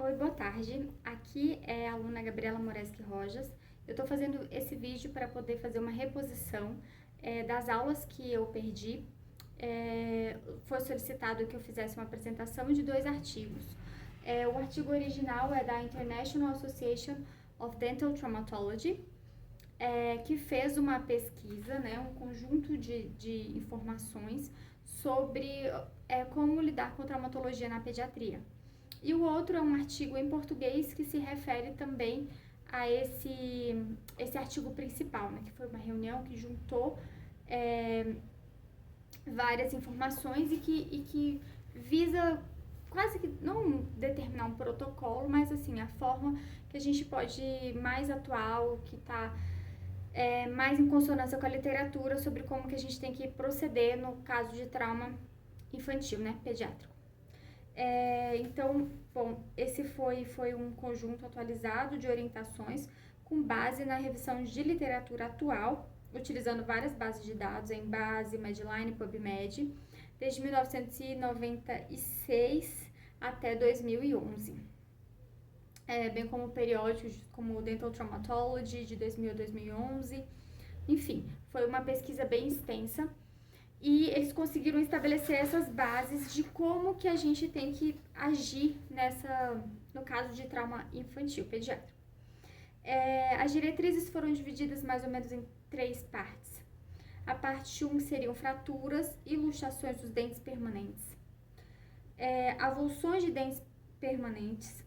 Oi, boa tarde. Aqui é a aluna Gabriela Moreski Rojas. Eu estou fazendo esse vídeo para poder fazer uma reposição das aulas que eu perdi. Foi solicitado que eu fizesse uma apresentação de 2 artigos. O artigo original é da International Association of Dental Traumatology, que fez uma pesquisa, né, um conjunto de informações sobre como lidar com traumatologia na pediatria. E o outro é um artigo em português que se refere também a esse artigo principal, né, que foi uma reunião que juntou várias informações e que visa quase que não determinar um protocolo, mas assim, a forma que a gente pode mais atual, que está mais em consonância com a literatura sobre como que a gente tem que proceder no caso de trauma infantil, né, pediátrico. Então, bom, esse foi um conjunto atualizado de orientações com base na revisão de literatura atual, utilizando várias bases de dados, Embase, Medline, PubMed, desde 1996 até 2011. Bem como periódicos como Dental Traumatology, de 2000 a 2011. Enfim, foi uma pesquisa bem extensa. E eles conseguiram estabelecer essas bases de como que a gente tem que agir no caso de trauma infantil pediátrico. As diretrizes foram divididas mais ou menos em 3 partes. A parte 1 seriam fraturas e luxações dos dentes permanentes, avulsões de dentes permanentes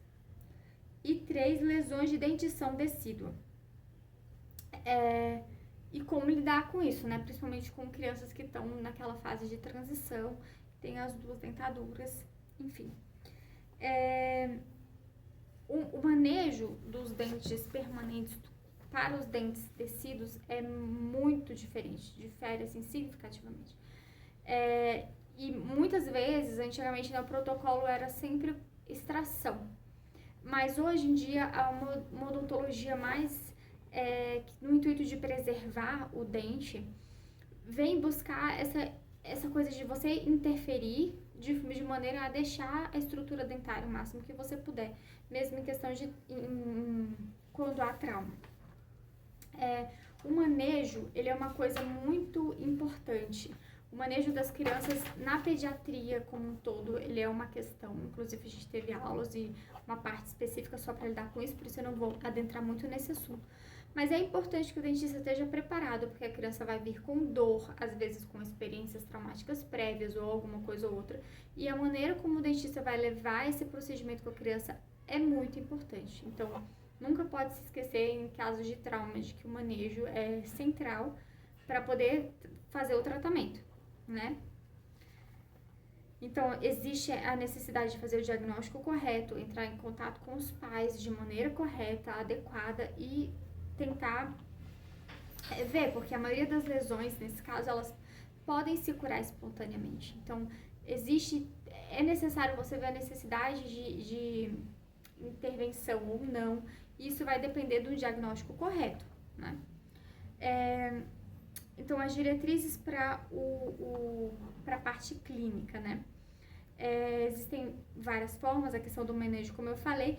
e 3 lesões de dentição decídua. E como lidar com isso, né? Principalmente com crianças que estão naquela fase de transição, tem as 2 dentaduras, enfim. O manejo dos dentes permanentes para os dentes tecidos é muito diferente, difere assim, significativamente. E muitas vezes, antigamente, o protocolo era sempre extração, mas hoje em dia há uma odontologia mais no intuito de preservar o dente, vem buscar essa coisa de você interferir de maneira a deixar a estrutura dentária o máximo que você puder, mesmo em questão de quando há trauma. O manejo, ele é uma coisa muito importante. O manejo das crianças na pediatria como um todo, ele é uma questão. Inclusive, a gente teve aulas e uma parte específica só para lidar com isso, por isso eu não vou adentrar muito nesse assunto. Mas é importante que o dentista esteja preparado, porque a criança vai vir com dor, às vezes com experiências traumáticas prévias ou alguma coisa ou outra. E a maneira como o dentista vai levar esse procedimento com a criança é muito importante. Então, nunca pode se esquecer, em casos de trauma, de que o manejo é central para poder fazer o tratamento, né? Então, existe a necessidade de fazer o diagnóstico correto, entrar em contato com os pais de maneira correta, adequada e tentar ver, porque a maioria das lesões, nesse caso, elas podem se curar espontaneamente. Então, é necessário você ver a necessidade de intervenção ou não. Isso vai depender do diagnóstico correto, né? Então, as diretrizes para a parte clínica, né? Existem várias formas, a questão do manejo, como eu falei.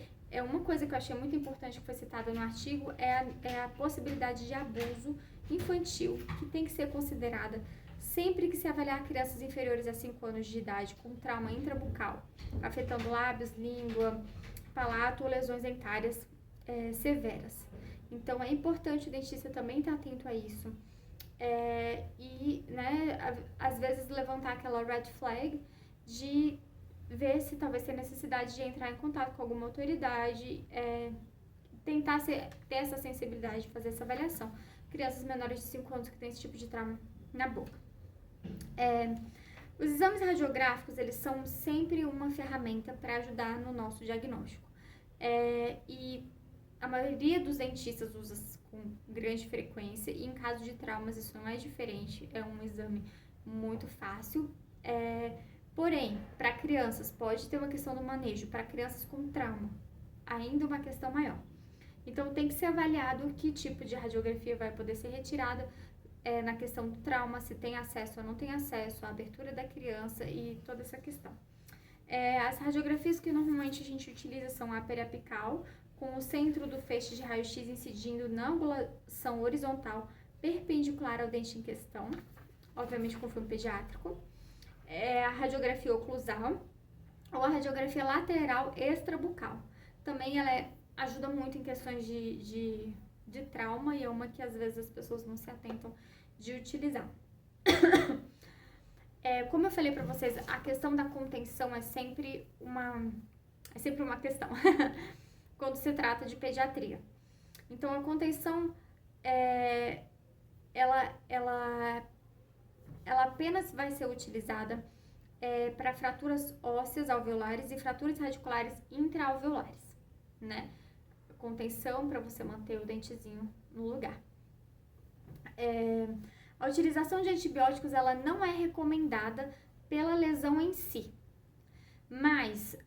Uma coisa que eu achei muito importante que foi citada no artigo é a possibilidade de abuso infantil, que tem que ser considerada sempre que se avaliar crianças inferiores a 5 anos de idade com trauma intrabucal, afetando lábios, língua, palato ou lesões dentárias severas. Então, é importante o dentista também estar atento a isso. Né, às vezes levantar aquela red flag de ver se talvez tenha necessidade de entrar em contato com alguma autoridade, tentar ter essa sensibilidade de fazer essa avaliação. Crianças menores de 5 anos que têm esse tipo de trauma na boca. Os exames radiográficos, eles são sempre uma ferramenta para ajudar no nosso diagnóstico. E a maioria dos dentistas usa com grande frequência, e em caso de traumas isso não é diferente, é um exame muito fácil. Porém, para crianças pode ter uma questão do manejo, para crianças com trauma, ainda uma questão maior. Então tem que ser avaliado que tipo de radiografia vai poder ser retirada na questão do trauma, se tem acesso ou não tem acesso, a abertura da criança e toda essa questão. As radiografias que normalmente a gente utiliza são a periapical, com o centro do feixe de raio-x incidindo na angulação horizontal perpendicular ao dente em questão, obviamente com filme pediátrico. A radiografia oclusal ou a radiografia lateral extrabucal. Também ela ajuda muito em questões de trauma e é uma que às vezes as pessoas não se atentam de utilizar. Como eu falei para vocês, a questão da contenção é sempre uma questão quando se trata de pediatria. Então, a contenção, ela apenas vai ser utilizada para fraturas ósseas alveolares e fraturas radiculares intraalveolares, né? Contenção para você manter o dentezinho no lugar. A utilização de antibióticos, ela não é recomendada pela lesão em si. Mas,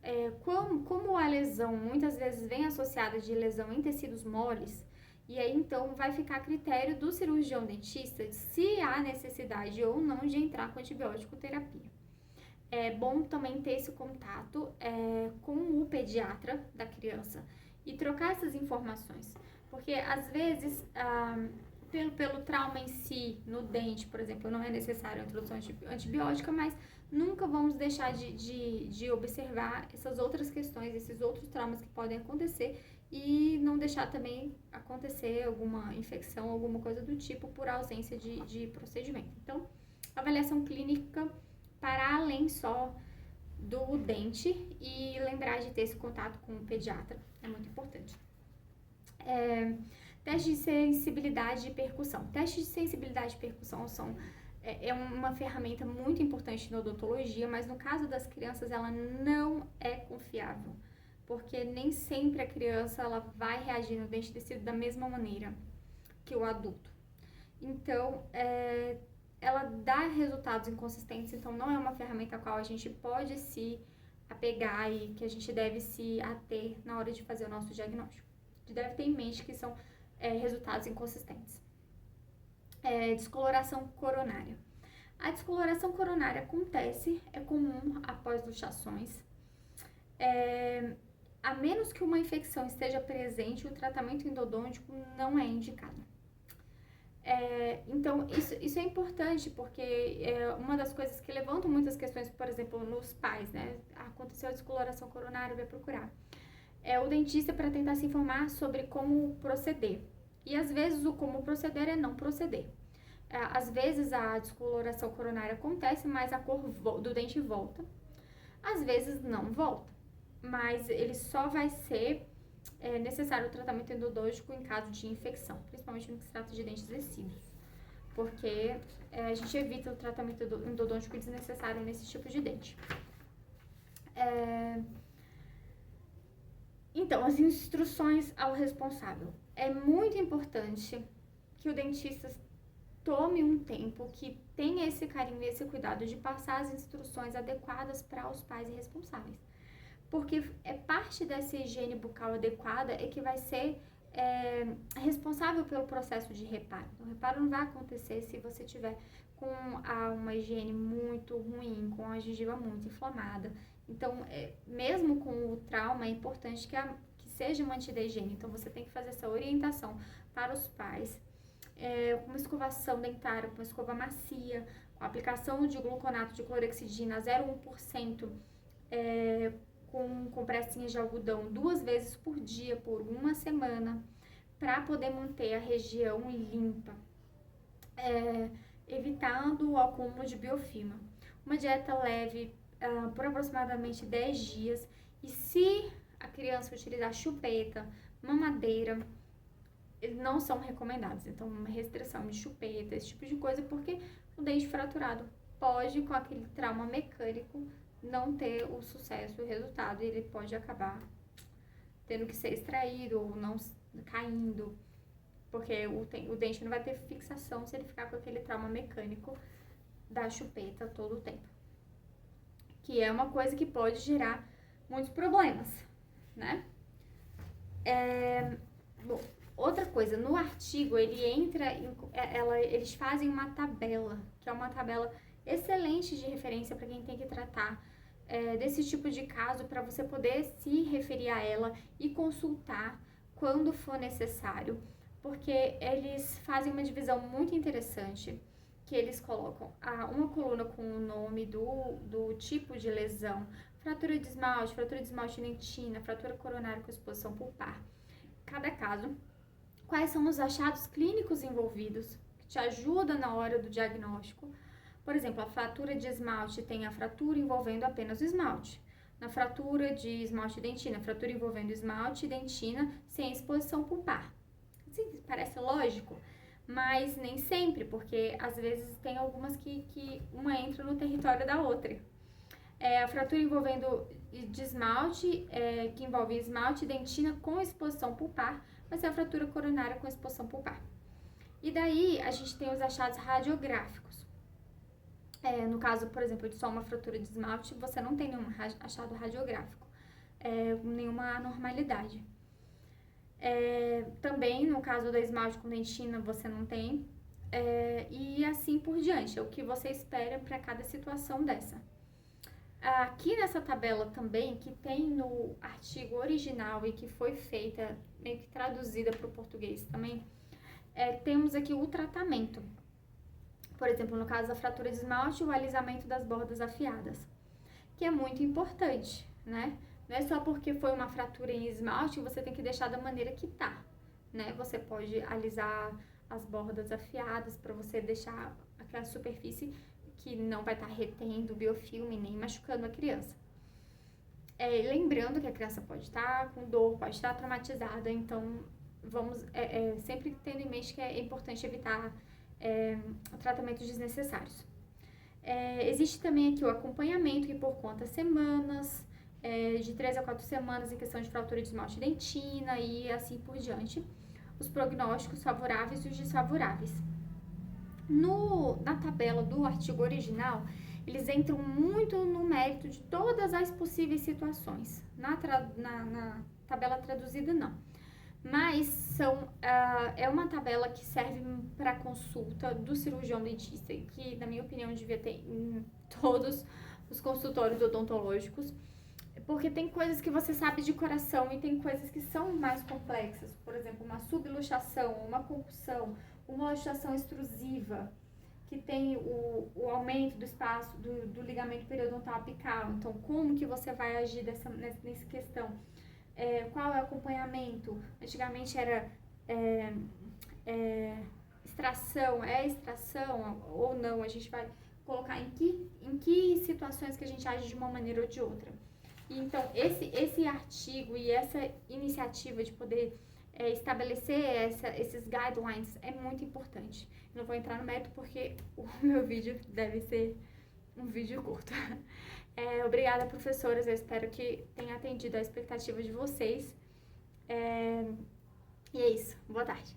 como a lesão muitas vezes vem associada de lesão em tecidos moles, e aí então vai ficar a critério do cirurgião dentista se há necessidade ou não de entrar com antibiótico terapia. É bom também ter esse contato com o pediatra da criança e trocar essas informações, porque às vezes pelo trauma em si, no dente, por exemplo, não é necessário a introdução antibiótica, mas nunca vamos deixar de observar essas outras questões, esses outros traumas que podem acontecer e não deixar também acontecer alguma infecção, alguma coisa do tipo por ausência de procedimento. Então, avaliação clínica para além só do dente e lembrar de ter esse contato com o pediatra é muito importante. Teste de sensibilidade e percussão. Teste de sensibilidade e percussão é uma ferramenta muito importante na odontologia, mas no caso das crianças ela não é confiável, porque nem sempre a criança ela vai reagir no dente tecido da mesma maneira que o adulto. Então, ela dá resultados inconsistentes, então não é uma ferramenta a qual a gente pode se apegar e que a gente deve se ater na hora de fazer o nosso diagnóstico. A gente deve ter em mente que são resultados inconsistentes. Descoloração coronária. A descoloração coronária acontece, é comum após luxações. A menos que uma infecção esteja presente, o tratamento endodôntico não é indicado. Então, isso é importante, porque uma das coisas que levantam muitas questões, por exemplo, nos pais, né? Aconteceu a descoloração coronária, vai procurar. O dentista para tentar se informar sobre como proceder. E às vezes o como proceder é não proceder. Às vezes a descoloração coronária acontece, mas a cor do dente volta. Às vezes não volta, mas ele só vai ser necessário o tratamento endodôntico em caso de infecção, principalmente no que se trata de dentes vescidos, porque a gente evita o tratamento endodôntico desnecessário nesse tipo de dente. Então, as instruções ao responsável. É muito importante que o dentista tome um tempo, que tenha esse carinho e esse cuidado de passar as instruções adequadas para os pais e responsáveis. Porque parte dessa higiene bucal adequada é que vai ser responsável pelo processo de reparo. O reparo não vai acontecer se você tiver com uma higiene muito ruim, com a gengiva muito inflamada. Então, mesmo com o trauma, é importante que seja mantida a higiene. Então, você tem que fazer essa orientação para os pais, com uma escovação dentária, com uma escova macia, com a aplicação de gluconato de clorexidina a 0,1%, com compressinhas de algodão 2 vezes por dia, por 1 semana, para poder manter a região limpa, evitando o acúmulo de biofilma. Uma dieta leve por aproximadamente 10 dias, e se a criança utilizar chupeta, mamadeira, eles não são recomendados. Então, uma restrição de chupeta, esse tipo de coisa, porque o dente fraturado pode, com aquele trauma mecânico, não ter o sucesso e o resultado, e ele pode acabar tendo que ser extraído ou não caindo, porque o dente não vai ter fixação se ele ficar com aquele trauma mecânico da chupeta todo o tempo, que é uma coisa que pode gerar muitos problemas, né? Bom, outra coisa, no artigo eles fazem uma tabela, que é uma tabela excelente de referência para quem tem que tratar desse tipo de caso para você poder se referir a ela e consultar quando for necessário, porque eles fazem uma divisão muito interessante, que eles colocam uma coluna com o nome do tipo de lesão, fratura de esmalte dentina, fratura coronária com exposição pulpar. Cada caso, quais são os achados clínicos envolvidos, que te ajudam na hora do diagnóstico. Por exemplo, a fratura de esmalte tem a fratura envolvendo apenas o esmalte. Na fratura de esmalte dentina, fratura envolvendo esmalte e dentina sem exposição pulpar. Sim, parece lógico, mas nem sempre, porque às vezes tem algumas que uma entra no território da outra. A fratura envolvendo de esmalte, que envolve esmalte e dentina com exposição pulpar, vai ser a fratura coronária com exposição pulpar. E daí a gente tem os achados radiográficos. No caso, por exemplo, de só uma fratura de esmalte, você não tem nenhum achado radiográfico, nenhuma anormalidade. Também no caso da esmalte com dentina você não tem, e assim por diante, é o que você espera para cada situação dessa. Aqui nessa tabela também, que tem no artigo original e que foi feita, meio que traduzida para o português também, temos aqui o tratamento. Por exemplo, no caso da fratura de esmalte, o alisamento das bordas afiadas, que é muito importante, né? Não é só porque foi uma fratura em esmalte que você tem que deixar da maneira que tá, né? Você pode alisar as bordas afiadas para você deixar aquela superfície que não vai estar retendo biofilme nem machucando a criança. Lembrando que a criança pode estar com dor, pode estar traumatizada, então vamos sempre tendo em mente que é importante evitar tratamentos desnecessários. Existe também aqui o acompanhamento, que por quantas semanas, de 3 a 4 semanas em questão de fratura de esmalte dentina e assim por diante. Os prognósticos favoráveis e os desfavoráveis. Na tabela do artigo original, eles entram muito no mérito de todas as possíveis situações. Na tabela traduzida, não. Mas é uma tabela que serve para consulta do cirurgião dentista, que, na minha opinião, devia ter em todos os consultórios odontológicos, porque tem coisas que você sabe de coração e tem coisas que são mais complexas. Por exemplo, uma subluxação, uma concussão, uma luxação extrusiva, que tem o aumento do espaço do ligamento periodontal apical. Então, como que você vai agir nessa questão? Qual é o acompanhamento? Antigamente era extração, extração ou não? A gente vai colocar em que situações que a gente age de uma maneira ou de outra. E, então, esse artigo e essa iniciativa de poder estabelecer esses guidelines é muito importante. Eu não vou entrar no mérito porque o meu vídeo deve ser um vídeo curto. Obrigada, professoras. Eu espero que tenha atendido a expectativa de vocês. E é isso. Boa tarde.